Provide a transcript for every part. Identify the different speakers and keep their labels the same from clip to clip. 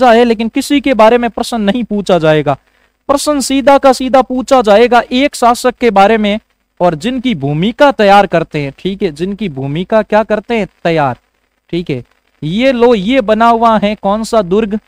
Speaker 1: है, लेकिन किसी के बारे में प्रश्न नहीं पूछा जाएगा। प्रश्न सीधा का सीधा पूछा जाएगा एक शासक के बारे में, और जिनकी भूमिका तैयार करते हैं, ठीक है, जिनकी भूमिका क्या करते हैं, तैयार, ठीक है। ये लो, ये बना हुआ है कौन सा दुर्ग,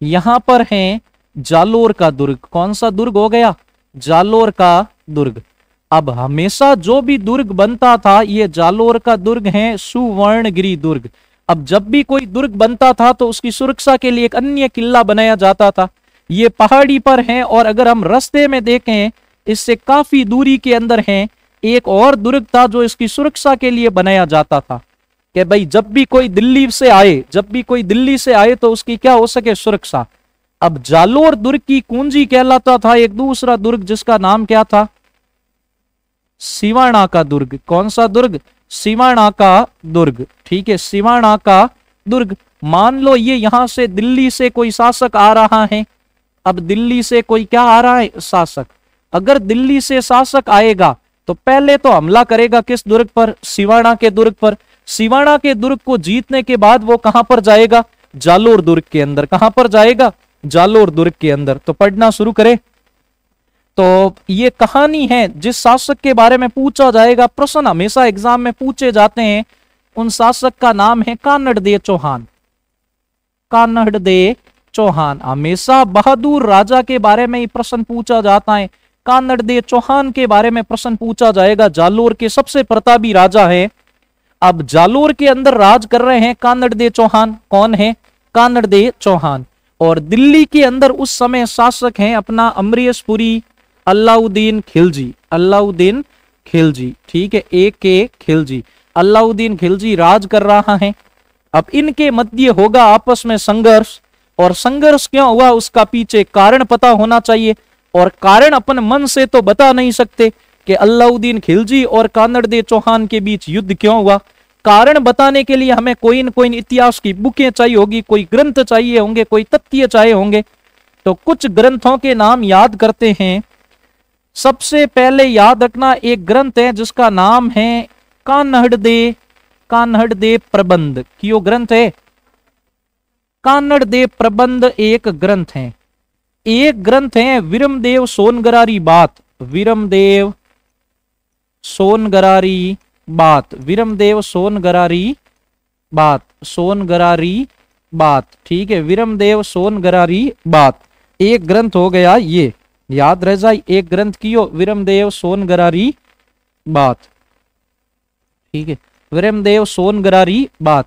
Speaker 1: यहां पर है जालोर का दुर्ग। कौन सा दुर्ग हो गया, जालोर का दुर्ग। अब हमेशा जो भी दुर्ग बनता था, ये जालोर का दुर्ग है, सुवर्णगिरी दुर्ग। अब जब भी कोई दुर्ग बनता था तो उसकी सुरक्षा के लिए एक अन्य किला बनाया जाता था। ये पहाड़ी पर है, और अगर हम रास्ते में देखें, इससे काफी दूरी के अंदर है एक और दुर्ग था जो इसकी सुरक्षा के लिए बनाया जाता था, कि भाई जब भी कोई दिल्ली से आए, जब भी कोई दिल्ली से आए तो उसकी क्या हो सके, सुरक्षा। अब जालोर दुर्ग की कुंजी कहलाता था एक दूसरा दुर्ग, जिसका नाम क्या था, सिवाना का दुर्ग। कौन सा दुर्ग, सिवाना का दुर्ग, ठीक है, सिवाना का दुर्ग। मान लो ये यहां से दिल्ली से कोई शासक आ रहा है। अब दिल्ली से कोई क्या आ रहा है, शासक। अगर दिल्ली से शासक आएगा तो पहले तो हमला करेगा किस दुर्ग पर, सिवाना के दुर्ग पर। सिवाना के दुर्ग को जीतने के बाद वो कहां पर जाएगा, जालोर दुर्ग के अंदर। कहां पर जाएगा, जालोर दुर्ग के अंदर। तो पढ़ना शुरू करें। तो ये कहानी है जिस शासक के बारे में पूछा जाएगा, प्रश्न हमेशा एग्जाम में पूछे जाते हैं, उन शासक का नाम है कानड़देव चौहान। कानड़देव चौहान, हमेशा बहादुर राजा के बारे में ही प्रश्न पूछा जाता है। कानड़देव चौहान के बारे में प्रश्न पूछा जाएगा, जालोर के सबसे प्रतापी राजा है। अब जालोर के अंदर राज कर रहे हैं कानड़देव चौहान। कौन है, कानड़देव चौहान। और दिल्ली के अंदर उस समय शासक हैं अपना अमरीशपुरी अलाउद्दीन खिलजी। अलाउद्दीन खिलजी, ठीक है, A.K. खिलजी। अलाउद्दीन खिलजी राज कर रहा है। अब इनके मध्य होगा आपस में संघर्ष, और संघर्ष क्यों हुआ उसका पीछे कारण पता होना चाहिए। और कारण अपन मन से तो बता नहीं सकते कि अलाउद्दीन खिलजी और कानड़देव चौहान के बीच युद्ध क्यों हुआ। कारण बताने के लिए हमें कोई न कोई इतिहास की बुकें चाहिए होगी, कोई ग्रंथ चाहिए होंगे, कोई तथ्य चाहिए होंगे। तो कुछ ग्रंथों के नाम याद करते हैं। सबसे पहले याद रखना एक ग्रंथ है जिसका नाम है कान्हड़देव प्रबंध। क्यों ग्रंथ है, कान्हड़देव प्रबंध एक ग्रंथ है। एक ग्रंथ है वीरमदेव सोनगरारी बात। वीरमदेव सोनगरारी बात, वीरमदेव सोनगरारी बात, सोनगरारी बात, ठीक है, वीरमदेव सोनगरारी बात एक ग्रंथ हो गया। ये याद रह जाए, एक ग्रंथ कियो वीरमदेव सोनगरारी बात, ठीक है, वीरमदेव सोनगरारी बात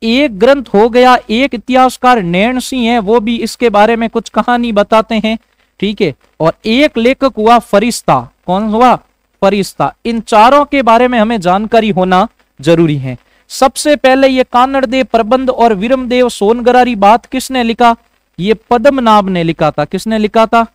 Speaker 1: एक ग्रंथ हो गया। एक इतिहासकार नैन सिंह है, वो भी इसके बारे में कुछ कहानी बताते हैं, ठीक है। और एक लेखक हुआ फरिश्ता। कौन हुआ, फरिश्ता। इन चारों के बारे में हमें जानकारी होना जरूरी है। सबसे पहले ये कानड़देव प्रबंध और वीरमदेव सोनगरारी बात किसने लिखा, ये पद्मनाभ ने लिखा था। किसने लिखा था,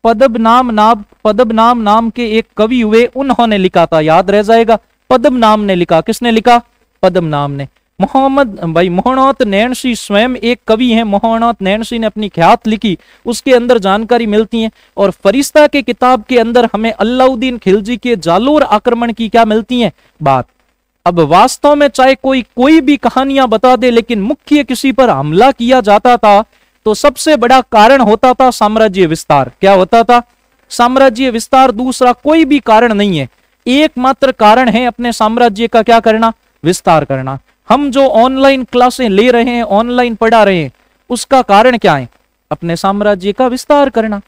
Speaker 1: पद्मनाभ नाम के एक कवि हुए, उन्होंने लिखा था। याद रह जाएगा, पद्मनाभ ने लिखा। किसने लिखा, पद्मनाभ ने। मोहनोत नैनसी स्वयं एक कवि हैं। मोहनोत नैनसी ने अपनी ख्यात लिखी, उसके अंदर जानकारी मिलती है। और फरिश्ता के किताब के अंदर हमें अलाउद्दीन खिलजी के जालोर आक्रमण की क्या मिलती है, बात। अब वास्तव में चाहे कोई भी कहानियां बता दे, लेकिन मुख्य किसी पर हमला किया जाता था तो सबसे बड़ा कारण होता था साम्राज्य विस्तार। क्या होता था, साम्राज्य विस्तार। दूसरा कोई भी कारण नहीं है, एकमात्र कारण है अपने साम्राज्य का क्या करना, विस्तार करना। हम जो ऑनलाइन क्लासें ले रहे हैं, ऑनलाइन पढ़ा रहे हैं, उसका कारण क्या है, अपने साम्राज्य का विस्तार करना।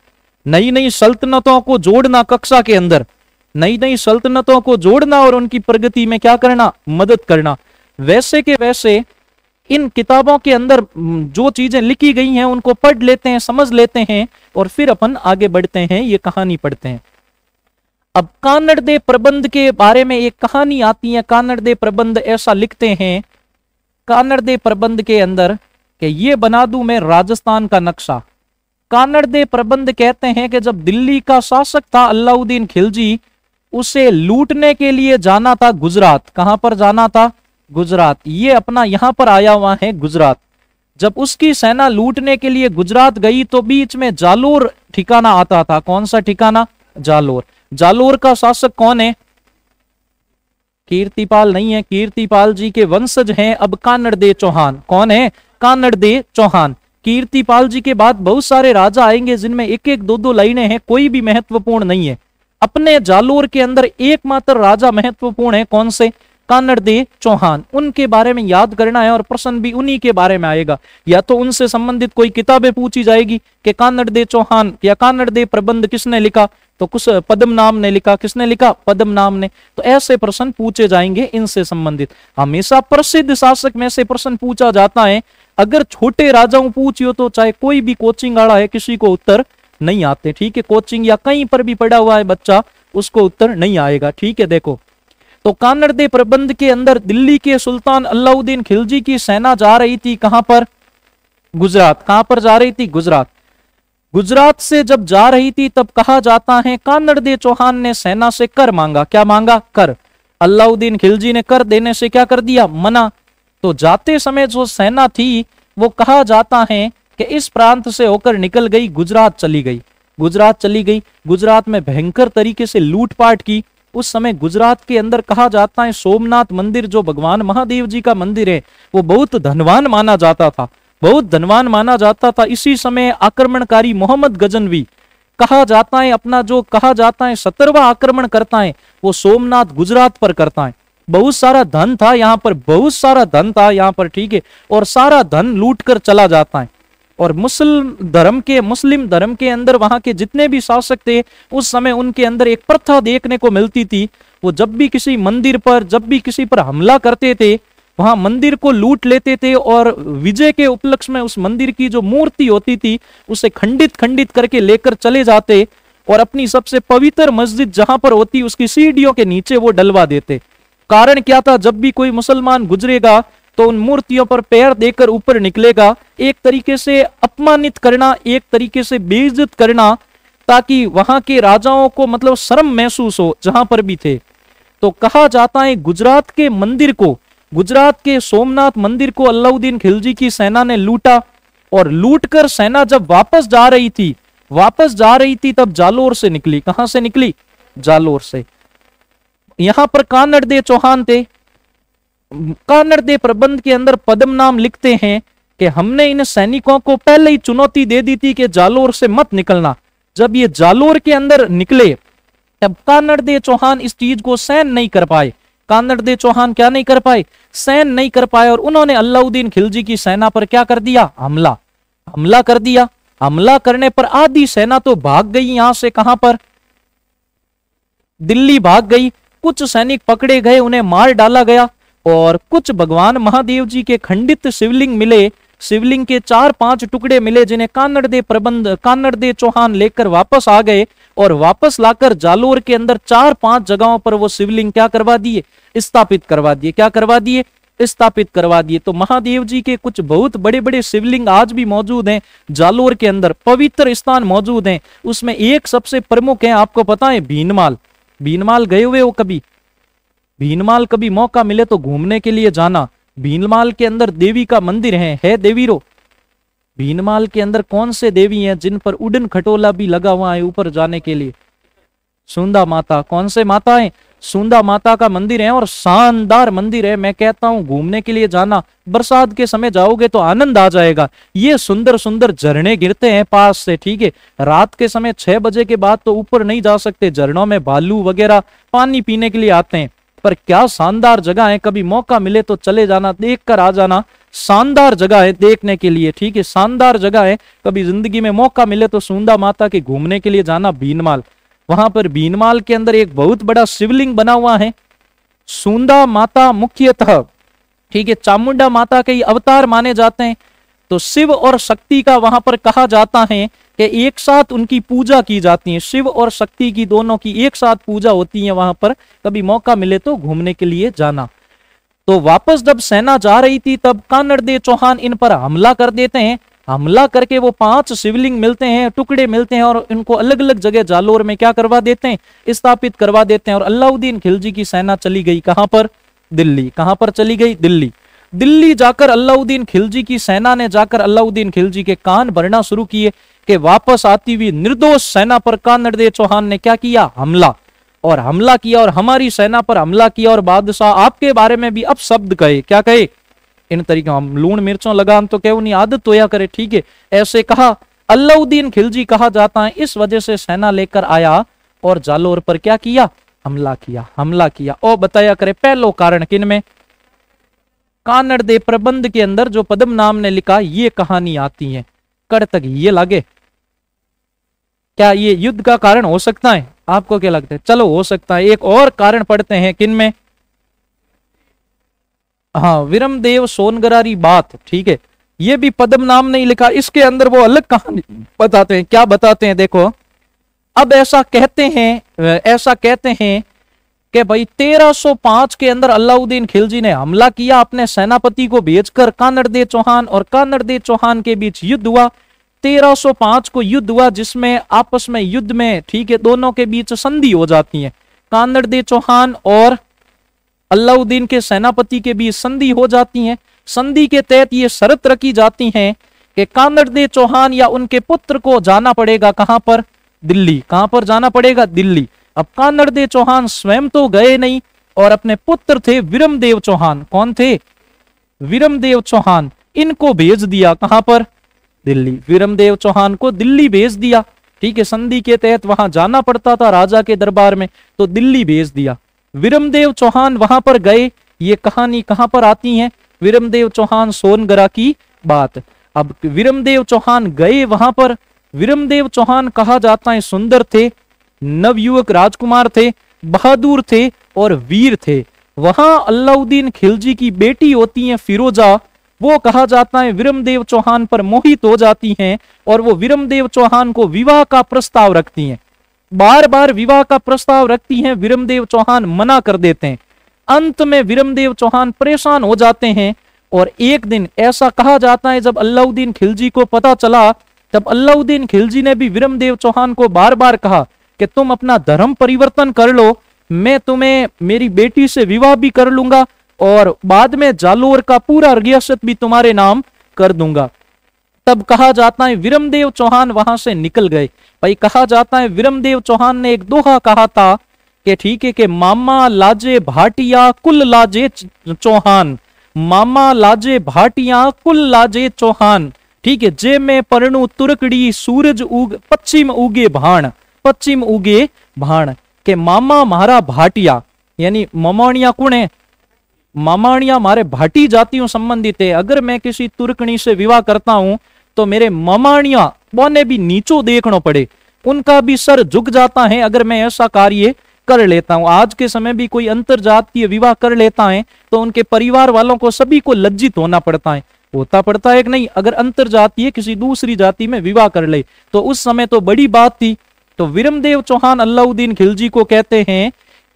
Speaker 1: नई नई सल्तनतों को जोड़ना, कक्षा के अंदर नई नई सल्तनतों को जोड़ना और उनकी प्रगति में क्या करना, मदद करना। वैसे के वैसे इन किताबों के अंदर जो चीजें लिखी गई हैं उनको पढ़ लेते हैं, समझ लेते हैं, और फिर अपन आगे बढ़ते हैं, ये कहानी पढ़ते हैं। अब कानड़देव प्रबंध के बारे में एक कहानी आती है। कानड़देव प्रबंध ऐसा लिखते हैं, कानड़देव प्रबंध के अंदर कि ये बना दूं मैं राजस्थान का नक्शा। कानड़देव प्रबंध कहते हैं कि जब दिल्ली का शासक था अलाउद्दीन खिलजी, उसे लूटने के लिए जाना था गुजरात। कहां पर जाना था, गुजरात। ये अपना यहां पर आया हुआ है गुजरात। जब उसकी सेना लूटने के लिए गुजरात गई तो बीच में जालोर ठिकाना आता था। कौन सा ठिकाना, जालोर। जालोर का शासक कौन है, कीर्तिपाल नहीं है, कीर्तिपाल जी के वंशज हैं अब कानड़देव चौहान। कौन है, कानड़दे चौहान। कीर्तिपाल जी के बाद बहुत सारे राजा आएंगे जिनमें एक एक दो दो लाइनें हैं, कोई भी महत्वपूर्ण नहीं है। अपने जालोर के अंदर एकमात्र राजा महत्वपूर्ण है, कौन से? कानड़दे चौहान। उनके बारे में याद करना है और प्रश्न भी उन्हीं के बारे में आएगा। या तो उनसे संबंधित कोई किताबें पूछी जाएगी कि कानड़दे चौहान या कानड़दे प्रबंध किसने लिखा, तो कुछ पद्मनाभ ने लिखा। किसने लिखा? पद्मनाभ ने। तो ऐसे प्रश्न पूछे जाएंगे इनसे संबंधित। हमेशा प्रसिद्ध शासक में से प्रश्न पूछा जाता है। अगर छोटे राजाओं पूछियो तो चाहे कोई भी कोचिंग वाला है, किसी को उत्तर नहीं आते। ठीक है, कोचिंग या कहीं पर भी पढ़ा हुआ है बच्चा, उसको उत्तर नहीं आएगा। ठीक है, देखो तो कानड़दे प्रबंध के अंदर दिल्ली के सुल्तान अलाउद्दीन खिलजी की सेना जा रही थी। कहां पर? गुजरात। कहां पर जा रही थी? गुजरात। गुजरात से जब जा रही थी तब कहा जाता है कानड़दे चौहान ने सेना से कर मांगा। क्या मांगा? कर। अलाउद्दीन खिलजी ने कर देने से क्या कर दिया? मना। तो जाते समय जो सेना थी वो कहा जाता है कि इस प्रांत से होकर निकल गई, गुजरात चली गई। गुजरात चली गई। गुजरात में भयंकर तरीके से लूटपाट की। उस समय गुजरात के अंदर कहा जाता है सोमनाथ मंदिर, जो भगवान महादेव जी का मंदिर है, वो बहुत धनवान माना जाता था, बहुत धनवान माना जाता था। इसी समय आक्रमणकारी मोहम्मद गजनवी कहा जाता है, अपना जो कहा जाता है 17वां आक्रमण करता है, वो सोमनाथ गुजरात पर करता है। बहुत सारा धन था यहाँ पर, बहुत सारा धन था यहाँ पर। ठीक है, और सारा धन लूट कर चला जाता है। और मुस्लिम धर्म के अंदर वहां के जितने भी शासक थे उस समय उनके अंदर एक प्रथा देखने को मिलती थी। वो जब भी किसी मंदिर पर, जब भी किसी पर हमला करते थे, वहां मंदिर को लूट लेते थे और विजय के उपलक्ष्य में उस मंदिर की जो मूर्ति होती थी उसे खंडित खंडित करके लेकर चले जाते और अपनी सबसे पवित्र मस्जिद जहां पर होती उसकी सीढ़ियों के नीचे वो डलवा देते। कारण क्या था? जब भी कोई मुसलमान गुजरेगा तो उन मूर्तियों पर पैर देकर ऊपर निकलेगा। एक तरीके से अपमानित करना, एक तरीके से बेइज्जत करना, ताकि वहां के राजाओं को मतलब शर्म महसूस हो जहां पर भी थे। तो कहा जाता है गुजरात के मंदिर को, गुजरात के सोमनाथ मंदिर को अलाउद्दीन खिलजी की सेना ने लूटा। और लूटकर सेना जब वापस जा रही थी तब जालोर से निकली। कहां से निकली? जालोर से। यहां पर कानड़दे चौहान थे। कानड़दे प्रबंध के अंदर पद्मनाभ लिखते हैं कि हमने इन सैनिकों को पहले ही चुनौती दे दी थी कि जालोर से मत निकलना। जब ये जालोर के अंदर निकले तब कानड़दे चौहान इस चीज को सहन नहीं कर पाए। कानड़दे चौहान क्या नहीं कर पाए? सहन नहीं कर पाए। और उन्होंने अलाउद्दीन खिलजी की सेना पर क्या कर दिया? हमला कर दिया। हमला करने पर आधी सेना तो भाग गई यहां से। कहां पर? दिल्ली भाग गई। कुछ सैनिक पकड़े गए, उन्हें मार डाला गया। और कुछ भगवान महादेव जी के खंडित शिवलिंग मिले। शिवलिंग के 4-5 टुकड़े मिले जिन्हें कानड़दे चौहान लेकर वापस आ गए। और वापस लाकर जालोर के अंदर 4-5 जगहों पर वो शिवलिंग क्या करवा दिए? स्थापित करवा दिए। क्या करवा दिए? स्थापित करवा दिए। तो महादेव जी के कुछ बहुत बड़े बड़े शिवलिंग आज भी मौजूद हैं जालोर के अंदर, पवित्र स्थान मौजूद हैं। उसमें एक सबसे प्रमुख है, आपको पता है, भीनमाल। भीनमाल गए हुए हो कभी? भीनमाल कभी मौका मिले तो घूमने के लिए जाना। भीनमाल के अंदर देवी का मंदिर है देवीरो। भीनमाल के अंदर कौन से देवी हैं जिन पर उड़न खटोला भी लगा हुआ है ऊपर जाने के लिए? सुंदा माता। कौन से माता है? सुंदा माता का मंदिर है और शानदार मंदिर है। मैं कहता हूं घूमने के लिए जाना। बरसात के समय जाओगे तो आनंद आ जाएगा। ये सुंदर सुंदर झरने गिरते हैं पास से। ठीक है, रात के समय 6 बजे के बाद तो ऊपर नहीं जा सकते। झरनों में भालू वगैरह पानी पीने के लिए आते हैं। पर क्या शानदार जगह है, कभी मौका मिले तो चले जाना, देख कर आ जाना। शानदार जगह है देखने के लिए। ठीक है, शानदार जगह है। कभी जिंदगी में मौका मिले तो सुंदा माता के घूमने के लिए जाना भीनमाल। वहां पर भीनमाल के अंदर एक बहुत बड़ा शिवलिंग बना हुआ है। सुंदा माता मुख्यतः, ठीक है, चामुंडा माता के अवतार माने जाते हैं। तो शिव और शक्ति का वहां पर कहा जाता है कि एक साथ उनकी पूजा की जाती है। शिव और शक्ति की दोनों की एक साथ पूजा होती है वहां पर। कभी मौका मिले तो घूमने के लिए जाना। तो वापस जब सेना जा रही थी तब कानड़दे चौहान इन पर हमला कर देते हैं। हमला करके वो 5 शिवलिंग मिलते हैं, टुकड़े मिलते हैं और इनको अलग अलग जगह जालोर में क्या करवा देते हैं? स्थापित करवा देते हैं। और अलाउद्दीन खिलजी की सेना चली गई कहां पर? दिल्ली। कहां पर चली गई? दिल्ली। दिल्ली जाकर अलाउद्दीन खिलजी की सेना ने जाकर अलाउद्दीन खिलजी के कान भरना शुरू किए कि वापस आती हुई निर्दोष सेना पर कानड़दे चौहान ने क्या किया? हमला। और हमला किया और हमारी सेना पर हमला किया। और बादशाह आपके बारे में भी अब शब्द कहे। क्या कहे? इन तरीके हम लूण मिर्चों लगान तो केव नहीं आदत होया करे, ठीक है। ऐसे कहा। अलाउद्दीन खिलजी कहा जाता है, इस वजह से सेना लेकर आया और जालोर पर क्या किया, हमला किया, हमला किया। और बताया करे पहलो कारण किन में, कानड़ दे प्रबंध के अंदर जो पद्म नाम ने लिखा ये कहानी आती है। कड़ तक ये लागे, क्या ये युद्ध का कारण हो सकता है, आपको क्या लगता है? चलो हो सकता है। एक और कारण पढ़ते हैं किन में, हाँ विरमदेव सोनगरारी बात, ठीक है। ये भी पद्म नाम नहीं लिखा, इसके अंदर वो अलग कहानी बताते हैं। क्या बताते हैं देखो, अब ऐसा कहते हैं कि भाई 1305 के अंदर अलाउद्दीन खिलजी ने हमला किया, अपने सेनापति को भेजकर कानड़ दे चौहान और कानड़ दे चौहान के बीच युद्ध हुआ। 1305 को युद्ध हुआ जिसमें आपस में युद्ध में, ठीक है, दोनों के बीच संधि हो जाती है। कानड़ दे चौहान और अलाउद्दीन के सेनापति के बीच संधि हो जाती है। संधि के तहत ये शर्त रखी जाती है कि कानड़ दे चौहान या उनके पुत्र को जाना पड़ेगा कहां पर, दिल्ली। कहां पर जाना पड़ेगा, दिल्ली। अब कानड़ दे चौहान स्वयं तो गए नहीं और अपने पुत्र थे विरमदेव चौहान, कौन थे, विरमदेव चौहान, इनको भेज दिया कहां पर, दिल्ली। विरमदेव चौहान को दिल्ली भेज दिया, ठीक है। संधि के तहत वहां जाना पड़ता था राजा के दरबार में, तो दिल्ली भेज दिया। विरमदेव चौहान वहां पर गए। ये कहानी कहां पर आती है, विरमदेव चौहान सोनगरा की बात। अब विरमदेव चौहान गए वहां पर। विरमदेव चौहान कहा जाता है सुंदर थे, नवयुवक राजकुमार थे, बहादुर थे और वीर थे। वहां अलाउद्दीन खिलजी की बेटी होती है फिरोजा, वो कहा जाता है विरमदेव चौहान पर मोहित हो जाती हैं और वो विरमदेव चौहान को विवाह का प्रस्ताव रखती हैं। बार बार विवाह का प्रस्ताव रखती हैं, विरमदेव चौहान मना कर देते हैं। अंत में विरमदेव चौहान परेशान हो जाते हैं और एक दिन ऐसा कहा जाता है जब अलाउद्दीन खिलजी को पता चला, तब अलाउद्दीन खिलजी ने भी विरमदेव चौहान को बार बार कहा कि तुम अपना धर्म परिवर्तन कर लो, मैं तुम्हें मेरी बेटी से विवाह भी कर लूंगा और बाद में जालोर का पूरा रियासत भी तुम्हारे नाम कर दूंगा। तब कहा जाता है विरमदेव चौहान वहां से निकल गए। भाई कहा जाता है विरमदेव चौहान ने एक दोहा कहा था कि ठीक है कि मामा लाजे भाटिया कुल लाजे चौहान, मामा लाजे भाटिया कुल लाजे चौहान, ठीक है। जे में परणु तुरकड़ी सूरज उग पश्चिम उगे भाण, पश्चिम उगे भाण, के मामा मारा भाटिया, यानी ममाणिया कौन है, मामाणिया मारे भाटी जातियों संबंधित है। अगर मैं किसी तुर्कनी से विवाह करता हूं तो मेरे मामाणिया बोने भी नीचो देखना पड़े, उनका भी सर झुक जाता है अगर मैं ऐसा कार्य कर लेता हूं। आज के समय भी कोई अंतर जातीय विवाह कर लेता है तो उनके परिवार वालों को सभी को लज्जित होना पड़ता है, होता पड़ता है कि नहीं। अगर अंतर जातीय किसी दूसरी जाति में विवाह कर ले तो उस समय तो बड़ी बात थी। तो विरमदेव चौहान अलाउद्दीन खिलजी को कहते हैं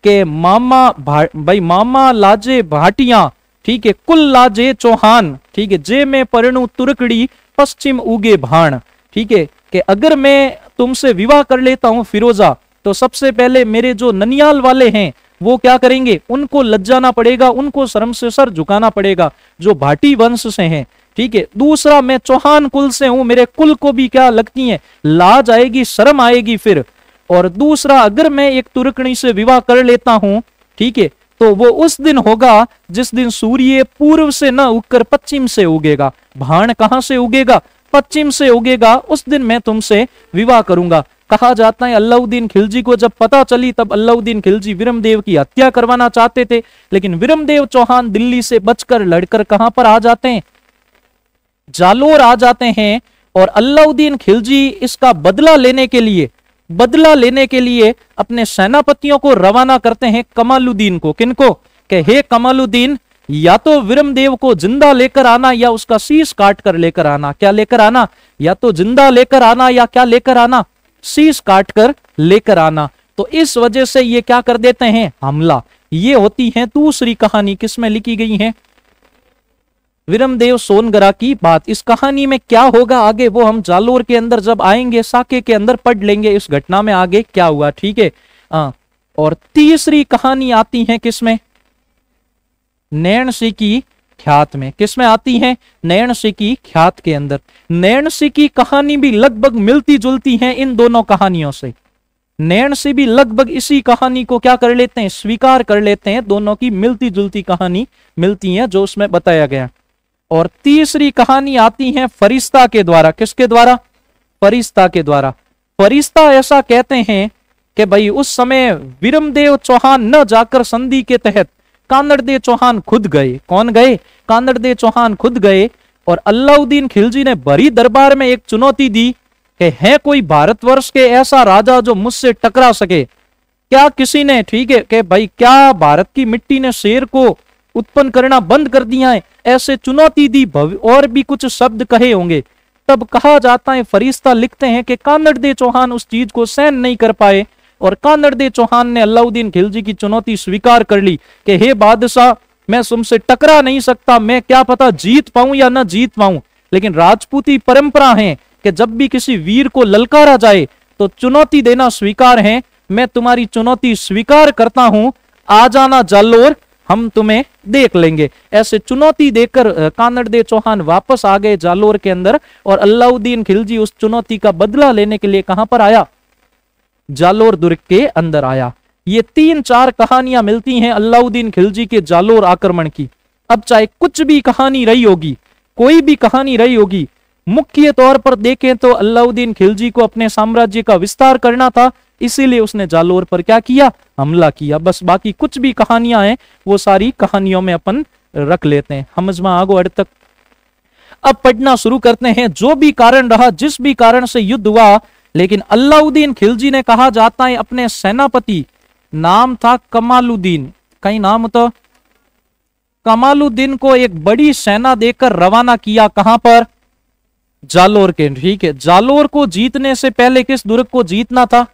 Speaker 1: कि भाई मामा लाजे भाटिया, ठीक है, कुल लाजे चौहान, ठीक है, जे में परणु तुरकड़ी पश्चिम उगे भाण, ठीक है, कि अगर मैं तुमसे विवाह कर लेता हूं फिरोजा तो सबसे पहले मेरे जो ननियाल वाले हैं वो क्या करेंगे, उनको लज्जाना पड़ेगा, उनको शर्म से सर झुकाना पड़ेगा जो भाटी वंश से हैं, ठीक है। दूसरा मैं चौहान कुल से हूं, मेरे कुल को भी क्या लगती है, लाज आएगी, शर्म आएगी फिर। और दूसरा अगर मैं एक तुर्कनी से विवाह कर लेता हूं, ठीक है, तो वो उस दिन होगा जिस दिन सूर्य पूर्व से न उगकर पश्चिम से उगेगा। भाण कहां से उगेगा, पश्चिम से उगेगा, उस दिन मैं तुमसे विवाह करूंगा। कहा जाता है अलाउद्दीन खिलजी को जब पता चली तब अलाउद्दीन खिलजी विरमदेव की हत्या करवाना चाहते थे, लेकिन विरमदेव चौहान दिल्ली से बचकर लड़कर कहां पर आ जाते हैं, जालोर आ जाते हैं। और अलाउद्दीन खिलजी इसका बदला लेने के लिए अपने सेनापतियों को रवाना करते हैं कमालुद्दीन को। किनको, कि हे कमालुद्दीन, या तो विरमदेव को जिंदा लेकर आना या उसका शीश काट कर लेकर आना। क्या लेकर आना, या तो जिंदा लेकर आना या क्या लेकर आना, शीश काट कर लेकर आना। तो इस वजह से ये क्या कर देते हैं, हमला। ये होती है दूसरी कहानी, किसमें लिखी गई है, विरमदेव सोनगरा की बात। इस कहानी में क्या होगा आगे वो हम जालोर के अंदर जब आएंगे साके के अंदर पढ़ लेंगे इस घटना में आगे क्या हुआ, ठीक है। और तीसरी कहानी आती है किसमें, नैणसी की ख्यात में। किसमें आती है, नैणसी की ख्यात के अंदर। नैणसी की कहानी भी लगभग मिलती जुलती है इन दोनों कहानियों से। नैणसी भी लगभग इसी कहानी को क्या कर लेते हैं, स्वीकार कर लेते हैं, दोनों की मिलती जुलती कहानी मिलती है जो उसमें बताया गया। और तीसरी कहानी आती है फरिश्ता के द्वारा। किसके द्वारा? फरिश्ता के द्वारा। फरिश्ता ऐसा कहते हैं कि भाई उस समय विरमदेव चौहान न जाकर संधि के तहत कानड़देव चौहान खुद गए। कौन गए? कानड़देव चौहान खुद गए और अलाउद्दीन खिलजी ने बड़ी दरबार में एक चुनौती दी कि है कोई भारतवर्ष के ऐसा राजा जो मुझसे टकरा सके? क्या किसी ने, ठीक है, कि भाई क्या भारत की मिट्टी ने शेर को उत्पन्न करना बंद कर दिया है? ऐसे चुनौती दी। और भी कुछ शब्द कहे होंगे। तब कहा जाता है, फरिश्ता लिखते हैं कि कानड़देव चौहान उस चीज को सहन नहीं कर पाए और कानड़देव चौहान ने अलाउद्दीन खिलजी की चुनौती स्वीकार कर ली कि हे बादशाह, मैं तुमसे टकरा नहीं सकता, मैं क्या पता जीत पाऊं या ना जीत पाऊं, लेकिन राजपूती परंपरा है कि जब भी किसी वीर को ललकारा जाए तो चुनौती देना स्वीकार है। मैं तुम्हारी चुनौती स्वीकार करता हूं, आ जाना जालोर, हम तुम्हें देख लेंगे। ऐसे चुनौती देकर कानड़देव चौहान वापस आ गए जालोर के अंदर और अलाउद्दीन खिलजी उस चुनौती का बदला लेने के लिए कहां पर आया? जालोर दुर्ग के अंदर आया। ये 3-4 कहानियां मिलती हैं अलाउद्दीन खिलजी के जालोर आक्रमण की। अब चाहे कुछ भी कहानी रही होगी, कोई भी कहानी रही होगी, मुख्य तौर पर देखें तो अलाउद्दीन खिलजी को अपने साम्राज्य का विस्तार करना था, इसीलिए उसने जालोर पर क्या किया? हमला किया। बस बाकी कुछ भी कहानियां हैं वो सारी कहानियों में अपन रख लेते हैं। समझ में आगो अड़ तक। अब पढ़ना शुरू करते हैं। जो भी कारण रहा, जिस भी कारण से युद्ध हुआ, लेकिन अलाउद्दीन खिलजी ने, कहा जाता है, अपने सेनापति, नाम था कमालुद्दीन, कहीं नाम तो कमालुद्दीन को एक बड़ी सेना देकर रवाना किया। कहां पर? जालोर के। ठीक है, जालोर को जीतने से पहले किस दुर्ग को जीतना था?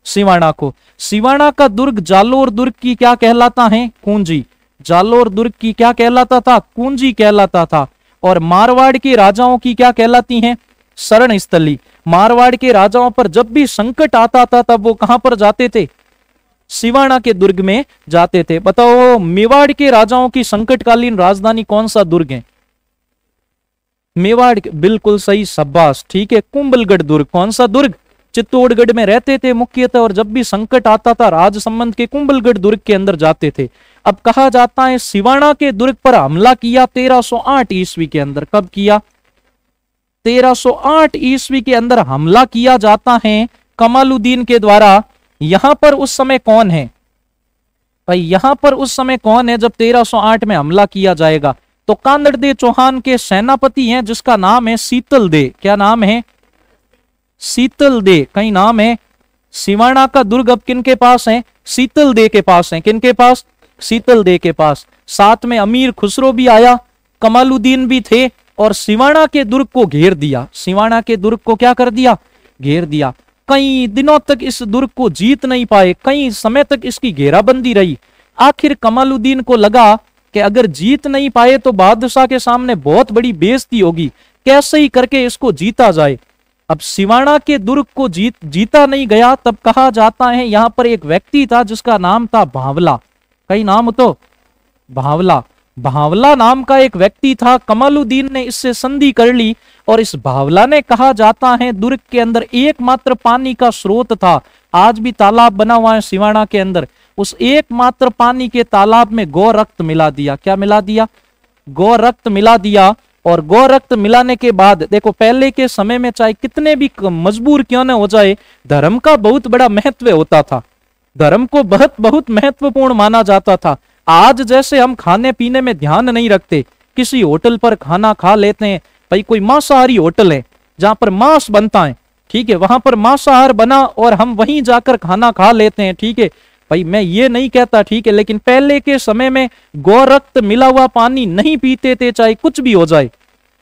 Speaker 1: सिवाना को। सिवाना का दुर्ग जालोर दुर्ग की क्या कहलाता है? कुंजी। जालोर दुर्ग की क्या कहलाता था? कुंजी कहलाता था। और मारवाड़ के राजाओं की क्या कहलाती हैं? शरण स्थली। मारवाड़ के राजाओं पर जब भी संकट आता था तब वो कहां पर जाते थे? सिवाना के दुर्ग में जाते थे। बताओ, मेवाड़ के राजाओं की संकटकालीन राजधानी कौन सा दुर्ग है? मेवाड़। बिल्कुल सही, शाबाश। ठीक है, कुंभलगढ़ दुर्ग। कौन सा दुर्ग? चित्तौड़गढ़ में रहते थे मुख्यतः, और जब भी संकट आता था राज संबंध के कुंभलगढ़ दुर्ग के अंदर जाते थे। अब कहा जाता है सिवाना के दुर्ग पर हमला किया 1308 ईस्वी के अंदर। कब किया? 1308 ईस्वी के अंदर हमला किया जाता है कमालुद्दीन के द्वारा। यहां पर उस समय कौन है भाई? यहां पर उस समय कौन है जब 1308 में हमला किया जाएगा? तो कानड़देव चौहान के सेनापति हैं जिसका नाम है शीतल दे। क्या नाम है? शीतल दे। कहीं नाम है? सिवाना का दुर्ग अब किनके पास है? शीतल दे के पास है। किनके पास? शीतल दे के पास। साथ में अमीर खुसरो भी आया, कमालुद्दीन भी थे और सिवाना के दुर्ग को घेर दिया। सिवाना के दुर्ग को क्या कर दिया? घेर दिया। कई दिनों तक इस दुर्ग को जीत नहीं पाए, कई समय तक इसकी घेराबंदी रही। आखिर कमालुद्दीन को लगा कि अगर जीत नहीं पाए तो बादशाह के सामने बहुत बड़ी बेइज्जती होगी, कैसे ही करके इसको जीता जाए। अब सिवाना के दुर्ग को जीता नहीं गया। तब कहा जाता है यहां पर एक व्यक्ति था जिसका नाम था भावला। कई नाम तो भावला। भावला नाम का एक व्यक्ति था। कमालुद्दीन ने इससे संधि कर ली और इस भावला ने, कहा जाता है, दुर्ग के अंदर एकमात्र पानी का स्रोत था। आज भी तालाब बना हुआ है सिवाना के अंदर। उस एकमात्र पानी के तालाब में गौ रक्त मिला दिया। क्या मिला दिया? गौ रक्त मिला दिया। और गौ रक्त मिलाने के बाद देखो, पहले के समय में चाहे कितने भी मजबूर क्यों न हो जाए, धर्म का बहुत बड़ा महत्व होता था। धर्म को बहुत बहुत महत्वपूर्ण माना जाता था। आज जैसे हम खाने पीने में ध्यान नहीं रखते, किसी होटल पर खाना खा लेते हैं, भाई कोई मांसाहारी होटल है जहां पर मांस बनता है, ठीक है, वहां पर मांसाहार बना और हम वहीं जाकर खाना खा लेते हैं, ठीक है भाई, मैं ये नहीं कहता, ठीक है, लेकिन पहले के समय में गौ रक्त मिला हुआ पानी नहीं पीते थे, चाहे कुछ भी हो जाए,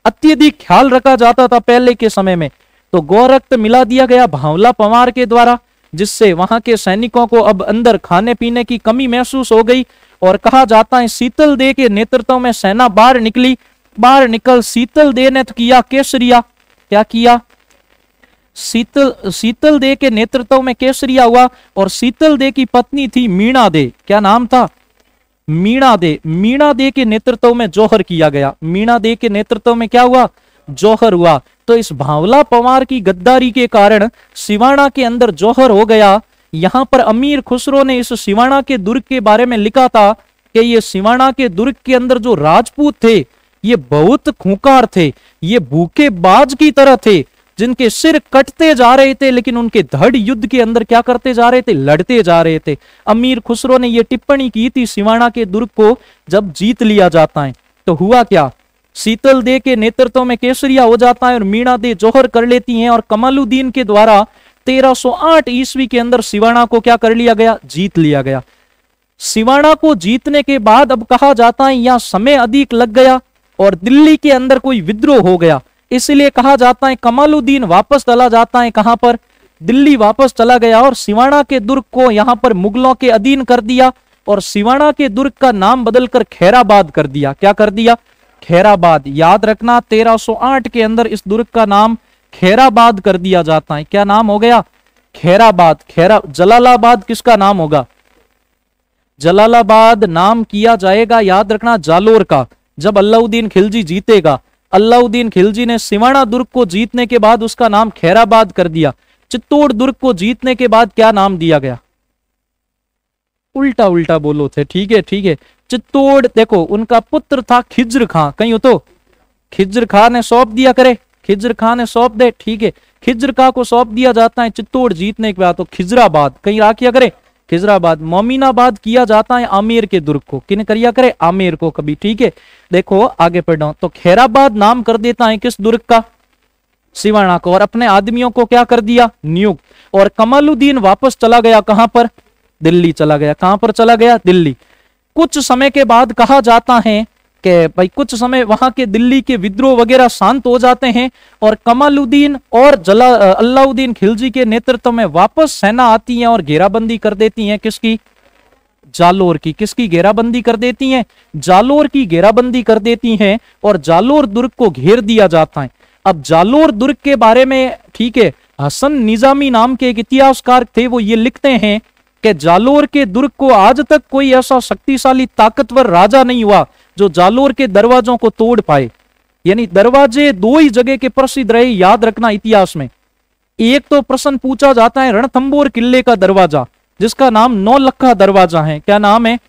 Speaker 1: अत्यधिक ख्याल रखा जाता था पहले के समय में। तो गौ रक्त मिला दिया गया भावला पंवार के द्वारा, जिससे वहां के सैनिकों को अब अंदर खाने पीने की कमी महसूस हो गई। और कहा जाता है शीतल दे के नेतृत्व में सेना बाहर निकली। बाहर निकल शीतल दे ने तो किया केसरिया। क्या किया? शीतल दे के नेतृत्व में केसरिया हुआ। और शीतल दे की पत्नी थी मीणा दे। क्या नाम था? मीणा दे। मीणा दे के नेतृत्व में जौहर किया गया। मीणा दे के नेतृत्व में क्या हुआ? जौहर हुआ। तो इस भावला पंवार की गद्दारी के कारण सिवाना के अंदर जौहर हो गया। यहां पर अमीर खुसरो ने इस सिवाना के दुर्ग के बारे में लिखा था कि ये सिवाना के दुर्ग के अंदर जो राजपूत थे ये बहुत खूंखार थे, ये भूखे बाज की तरह थे जिनके सिर कटते जा रहे थे, लेकिन उनके धड़ युद्ध के अंदर क्या करते जा रहे थे, लड़ते जा रहे थे। अमीर खुसरो ने यह टिप्पणी की थी, सिवाना के दुर्ग को जब जीत लिया जाता है तो हुआ क्या, शीतल दे के नेतृत्व में केसरिया हो जाता है और मीणा दे जौहर कर लेती हैं, और कमालुद्दीन के द्वारा 1308 ईस्वी के अंदर सिवाना को क्या कर लिया गया, जीत लिया गया। सिवाना को जीतने के बाद अब कहा जाता है यहां समय अधिक लग गया और दिल्ली के अंदर कोई विद्रोह हो गया, इसलिए कहा जाता है कमालुद्दीन वापस चला जाता है, कहां पर, दिल्ली वापस चला गया और सिवाना के दुर्ग को यहां पर मुगलों के अधीन कर दिया और सिवाना के दुर्ग का नाम बदलकर खैराबाद कर दिया। क्या कर दिया, खैराबाद। याद रखना 1308 के अंदर इस दुर्ग का नाम खैराबाद कर दिया जाता है। क्या नाम हो गया, खैराबाद। जलालाबाद किसका नाम होगा, जलालाबाद नाम किया जाएगा, याद रखना, जालोर का। जब अलाउद्दीन खिलजी जीतेगा, अलाउद्दीन खिलजी ने सिवाना दुर्ग को जीतने के बाद उसका नाम खैराबाद कर दिया। चित्तौड़ दुर्ग को जीतने के बाद क्या नाम दिया गया, उल्टा उल्टा बोलो थे, ठीक है ठीक है। चित्तौड़, देखो उनका पुत्र था खिज्र खां, कहीं हो तो खिज्र खां ने सौंप दिया करे, खिज्र खां ने सौंप दे, ठीक है, खिज्र खां को सौंप दिया जाता है चित्तौड़ जीतने के बाद, तो खिजराबाद कहीं रहा किया करे, खिजराबाद। मोमीनाबाद किया जाता है आमेर के दुर्ग को, किन करिया करे, आमेर को कभी, ठीक है। देखो आगे पढ़ो, तो खैराबाद नाम कर देता है किस दुर्ग का, सिवाना को, और अपने आदमियों को क्या कर दिया, नियुक्त। और कमालुद्दीन वापस चला गया, कहां पर, दिल्ली चला गया। कहां पर चला गया, दिल्ली। कुछ समय के बाद कहा जाता है कि भाई कुछ समय वहां के दिल्ली के विद्रोह वगैरह शांत हो जाते हैं और कमालुद्दीन और अलाउद्दीन खिलजी के नेतृत्व में वापस सेना आती है और घेराबंदी कर देती है किसकी, जालोर की। किसकी घेराबंदी कर देती हैं, जालोर की घेराबंदी कर देती हैं और जालोर दुर्ग को घेर दिया जाता है। अब जालोर दुर्ग के बारे में, ठीक है, हसन निजामी नाम के एक इतिहासकार थे, वो ये लिखते हैं कि जालोर के दुर्ग को आज तक कोई ऐसा शक्तिशाली ताकतवर राजा नहीं हुआ जो जालोर के दरवाजों को तोड़ पाए। यानी दरवाजे दो ही जगह के प्रसिद्ध रहे, याद रखना इतिहास में। एक तो प्रश्न पूछा जाता है रणथंबोर किले का दरवाजा, जिसका नाम नौलखा दरवाजा है। क्या नाम है,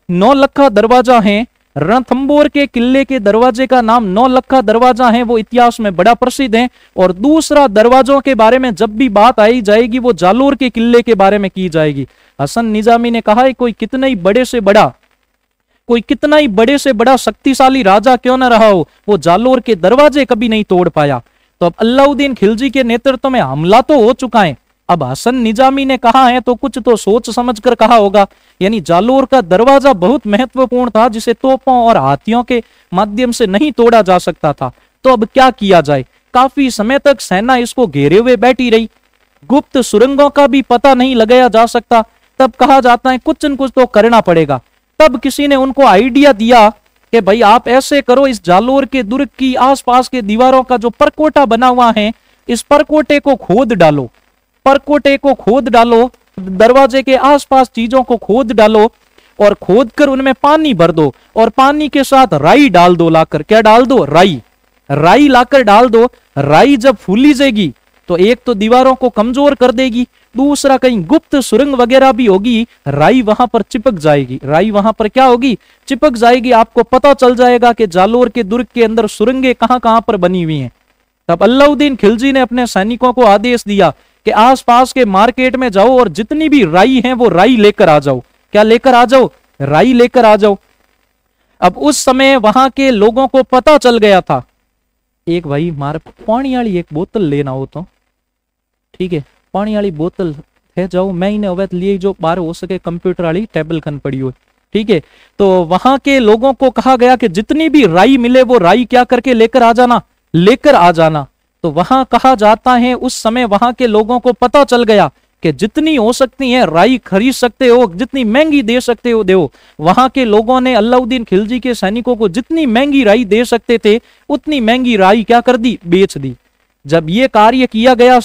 Speaker 1: नौलखा दरवाजा है। रणथंबोर के किले के दरवाजे का नाम नौलखा दरवाजा है, वो इतिहास में बड़ा प्रसिद्ध है। और दूसरा, दरवाजों के बारे में जब भी बात आई जाएगी वो जालोर के किले के बारे में की जाएगी। हसन निजामी ने कहा है कोई कितना ही बड़े से बड़ा शक्तिशाली राजा क्यों न रहा हो, वो जालोर के दरवाजे कभी नहीं तोड़ पाया। तो अब अलाउद्दीन खिलजी के नेतृत्व में हमला तो हो चुका है, अब हसन निजामी ने कहा है तो कुछ तो सोच समझ कर कहा होगा। यानी जालोर का दरवाजा बहुत महत्वपूर्ण था जिसे तोपों और हाथियों के माध्यम से नहीं तोड़ा जा सकता था। तो अब क्या किया जाए, काफी समय तक सेना इसको घेरे हुए बैठी रही, गुप्त सुरंगों का भी पता नहीं लगाया जा सकता। तब कहा जाता है कुछ न कुछ तो करना पड़ेगा। तब किसी ने उनको आइडिया दिया कि भाई आप ऐसे करो, इस जालोर के दुर्ग की आसपास के दीवारों का जो परकोटा बना हुआ है, इस परकोटे को खोद डालो, परकोटे को खोद डालो, दरवाजे के आसपास चीजों को खोद डालो और खोद कर उनमें पानी भर दो और पानी के साथ राई डाल दो लाकर। क्या डाल दो, राई लाकर डाल दो। राई जब फूली जाएगी तो एक तो दीवारों को कमजोर कर देगी, दूसरा कहीं गुप्त सुरंग वगैरह भी होगी, राई वहां पर चिपक जाएगी। राई वहां पर क्या होगी, चिपक जाएगी। आपको पता चल जाएगा कि जालोर के दुर्ग के अंदर सुरंगें कहां कहां पर बनी हुई हैं। तब अलाउद्दीन खिलजी ने अपने सैनिकों को आदेश दिया कि आसपास के मार्केट में जाओ और जितनी भी राई है वो राई लेकर आ जाओ। क्या लेकर आ जाओ, राई लेकर आ जाओ। अब उस समय वहां के लोगों को पता चल गया था, एक भाई मार पानी वाली एक बोतल लेना हो तो ठीक है, पानी वाली बोतल है, जाओ मैं इन्हें अवैध लिए जो बाहर हो सके कंप्यूटर वाली टेबल खन पड़ी हो, ठीक है। तो वहां के लोगों को कहा गया कि जितनी भी राई मिले वो राई क्या करके लेकर आ जाना। तो वहां कहा जाता है उस समय वहां के लोगों को पता चल गया कि जितनी हो सकती है राई खरीद सकते हो, जितनी महंगी दे सकते हो दो। वहां के लोगों ने अलाउद्दीन खिलजी के सैनिकों को जितनी महंगी राई दे सकते थे उतनी महंगी राई क्या कर दी, बेच दी। जब ये कार्य किया गया,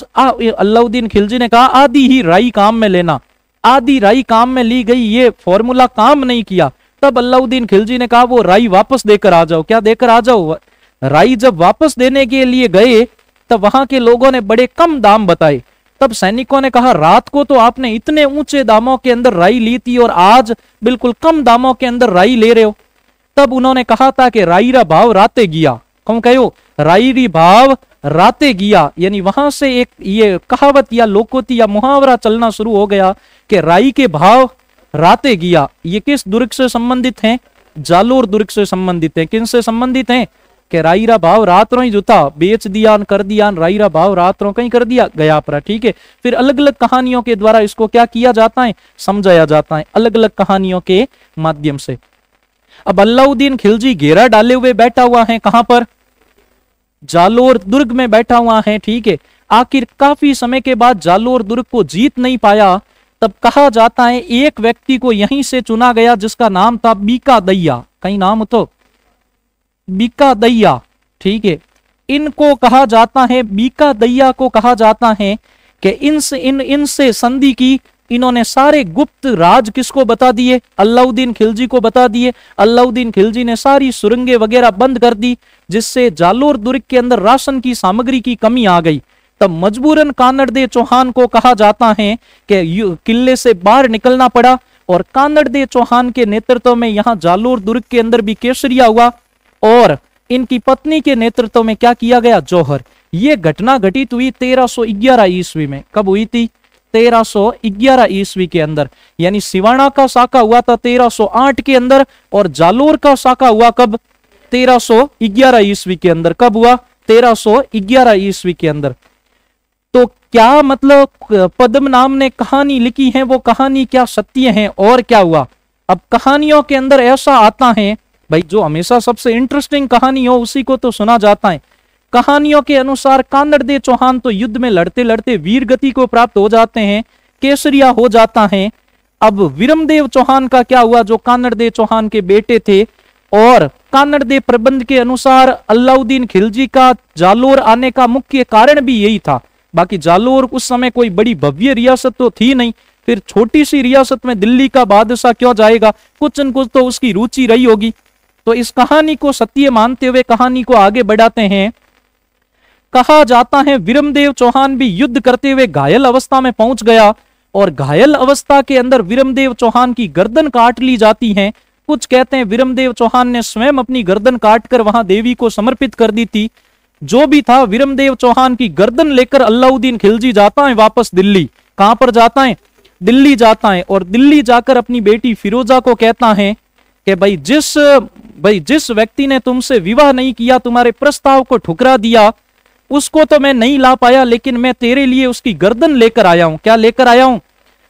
Speaker 1: अलाउद्दीन खिलजी ने कहा आधी ही राई काम में लेना, आधी राई काम में ली गई, ये फॉर्मूला काम नहीं किया। तब अलाउद्दीन खिलजी ने कहा वो राई वापस देकर आ जाओ। क्या देकर आ जाओ, राई जब वापस देने के लिए गए तब वहां के लोगों ने बड़े कम दाम बताए। तब सैनिकों ने कहा रात को तो आपने इतने ऊंचे दामों के अंदर राई ली थी और आज बिल्कुल कम दामों के अंदर राई ले रहे हो। तब उन्होंने कहा था कि राईरा भाव राते गिया। कौन कहो? राईरी भाव राते गिया, यानी वहां से एक ये कहावत या लोकोक्ति या मुहावरा चलना शुरू हो गया कि राई के भाव राते गिया। ये किस दुर्ग से संबंधित हैं? जालोर दुर्ग से संबंधित है। किन से संबंधित हैं? कि राईरा भाव रात्रों ही जुता बेच दिया कर दिया, राईरा भाव रात्रों कहीं कर दिया गया परा। ठीक है, फिर अलग अलग कहानियों के द्वारा इसको क्या किया जाता है? समझाया जाता है अलग अलग कहानियों के माध्यम से। अब अलाउद्दीन खिलजी घेरा डाले हुए बैठा हुआ है, कहां पर? जालोर दुर्ग में बैठा हुआ है। ठीक है, आखिर काफी समय के बाद जालोर दुर्ग को जीत नहीं पाया, तब कहा जाता है एक व्यक्ति को यहीं से चुना गया जिसका नाम था बीका दैया। कहीं नाम तो बीका दैया। ठीक है, इनको कहा जाता है, बीका दैया को कहा जाता है कि इनसे संधि की। इन्होंने सारे गुप्त राज किसको बता दिए? अलाउद्दीन खिलजी को बता दिए। अलाउद्दीन खिलजी ने सारी सुरंगें वगैरह बंद कर दी, जिससे जालोर दुर्ग के अंदर राशन की सामग्री की कमी आ गई। तब मजबूरन कानड़देव चौहान को कहा जाता है कि किले से बाहर निकलना पड़ा, और कानड़देव चौहान के नेतृत्व में यहां जालोर दुर्ग के अंदर भी केसरिया हुआ, और इनकी पत्नी के नेतृत्व में क्या किया गया? जौहर। यह घटना घटित हुई 1311 ईस्वी में। कब हुई थी? 1311 ईस्वी के अंदर। यानी सिवाना का साका हुआ था 1308 के अंदर, और जालोर का साका हुआ कब? 1311 ईस्वी के अंदर। कब हुआ? 1311 ईस्वी के अंदर। तो क्या मतलब पद्मनाभ ने कहानी लिखी है, वो कहानी क्या सत्य है और क्या हुआ? अब कहानियों के अंदर ऐसा आता है भाई, जो हमेशा सबसे इंटरेस्टिंग कहानी हो उसी को तो सुना जाता है। कहानियों के अनुसार कानड़देव चौहान तो युद्ध में लड़ते लड़ते वीर गति को प्राप्त हो जाते हैं, केसरिया हो जाता है। अब विरमदेव चौहान का क्या हुआ, जो कानड़देव चौहान के बेटे थे? और कानड़देव प्रबंध के अनुसार अलाउद्दीन खिलजी का जालोर आने का मुख्य कारण भी यही था। बाकी जालोर उस समय कोई बड़ी भव्य रियासत तो थी नहीं, फिर छोटी सी रियासत में दिल्ली का बादशाह क्यों जाएगा? कुछ न कुछ तो उसकी रुचि रही होगी। तो इस कहानी को सत्य मानते हुए कहानी को आगे बढ़ाते हैं। कहा जाता है विरमदेव चौहान भी युद्ध करते हुए घायल अवस्था में पहुंच गया, और घायल अवस्था के अंदर विरमदेव चौहान की गर्दन काट ली जाती है। कुछ कहते हैं विरमदेव चौहान ने स्वयं अपनी गर्दन काटकर वहां देवी को समर्पित कर दी थी। जो भी था, विरमदेव चौहान की गर्दन लेकर अलाउद्दीन खिलजी जाता है वापस दिल्ली। कहां पर जाता है? दिल्ली जाता है, और दिल्ली जाकर अपनी बेटी फिरोजा को कहता है कि भाई जिस व्यक्ति ने तुमसे विवाह नहीं किया, तुम्हारे प्रस्ताव को ठुकरा दिया, उसको तो मैं नहीं ला पाया, लेकिन मैं तेरे लिए उसकी गर्दन लेकर आया हूं। क्या लेकर आया हूं?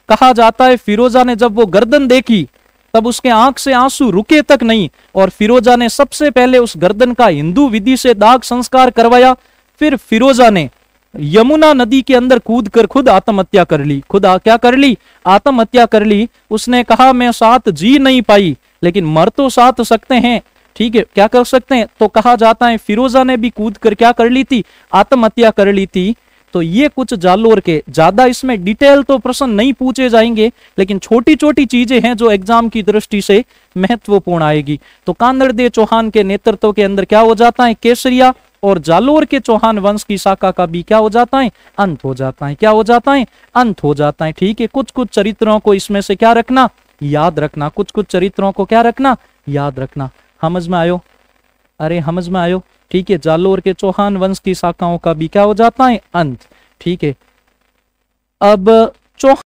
Speaker 1: कहा जाता है फिरोजा ने जब वो गर्दन देखी, तब उसके आंख से आंसू रुके तक नहीं, और फिरोजा ने सबसे पहले उस गर्दन का हिंदू विधि से दाग संस्कार करवाया। फिर फिरोजा ने यमुना नदी के अंदर कूदकर खुद आत्महत्या कर ली। क्या कर ली? आत्महत्या कर ली। उसने कहा मैं साथ जी नहीं पाई, लेकिन मर तो साथ सकते हैं। ठीक है, क्या कर सकते हैं? तो कहा जाता है फिरोजा ने भी कूद कर क्या कर ली थी? आत्महत्या कर ली थी। तो ये कुछ जालोर के, ज्यादा इसमें डिटेल तो प्रश्न नहीं पूछे जाएंगे, लेकिन छोटी छोटी चीजें हैं जो एग्जाम की दृष्टि से महत्वपूर्ण आएगी। तो कानड़देव चौहान के नेतृत्व के अंदर क्या हो जाता है? केसरिया, और जालोर के चौहान वंश की शाखा का भी क्या हो जाता है? अंत हो जाता है। क्या हो जाता है? अंत हो जाता है। ठीक है, कुछ कुछ चरित्रों को इसमें से क्या रखना? याद रखना। कुछ कुछ चरित्रों को क्या रखना? याद रखना। समझ में आयो? अरे समझ में आयो? ठीक है, जालोर के चौहान वंश की शाखाओं का भी क्या हो जाता है? अंत। ठीक है, अब चौहान